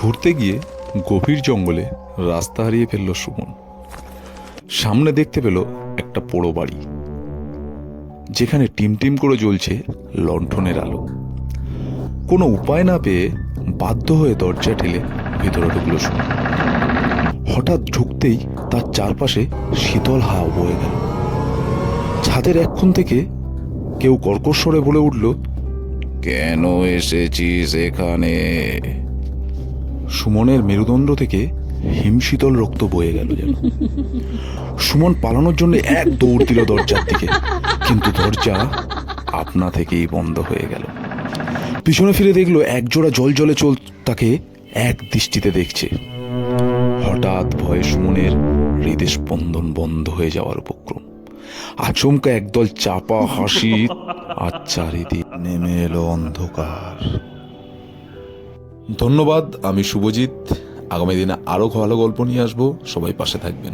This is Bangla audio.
ঘুরতে গিয়ে গভীর জঙ্গলে রাস্তা হারিয়ে ফেলল সুমন। সামনে দেখতে পেল একটা পোড়ো বাড়ি, যেখানে টিমটিম করে জ্বলছে লণ্ঠনের আলো। কোনো উপায় না পেয়ে বাধ্য হয়ে দরজা ঠেলে ভেতরে ঢুকলো সুমন। হঠাৎ ঢুকতেই তার চারপাশে শীতল হাওয়া বয়ে গেল। ছাদের এক কোণ থেকে কেউ কর্কশ স্বরে বলে উঠল, কেন এসেছিস এখানে? সুমনের মেরুদণ্ড থেকে হিমশীতল রক্ত বয়ে গেল যেন। সুমন পালানোর জন্য এক দৌড় দিল দরজার দিকে, কিন্তু দরজা আপনা থেকেই বন্ধ হয়ে গেল। পিছনে ফিরে দেখলো একজোড়া জলজলে চোখ তাকে এক দৃষ্টিতে দেখছে। হঠাৎ ভয়ে সুমনের হৃদয় স্পন্দন বন্ধ হয়ে যাওয়ার উপক্রম। আচমকা একদল চাপা হাসি, আর চারিদিক নেমে এলো অন্ধকার। ধন্যবাদ। আমি শুভজিৎ। আগামী দিনে আরো ভালো গল্প নিয়ে আসবো। সবাই পাশে থাকবেন।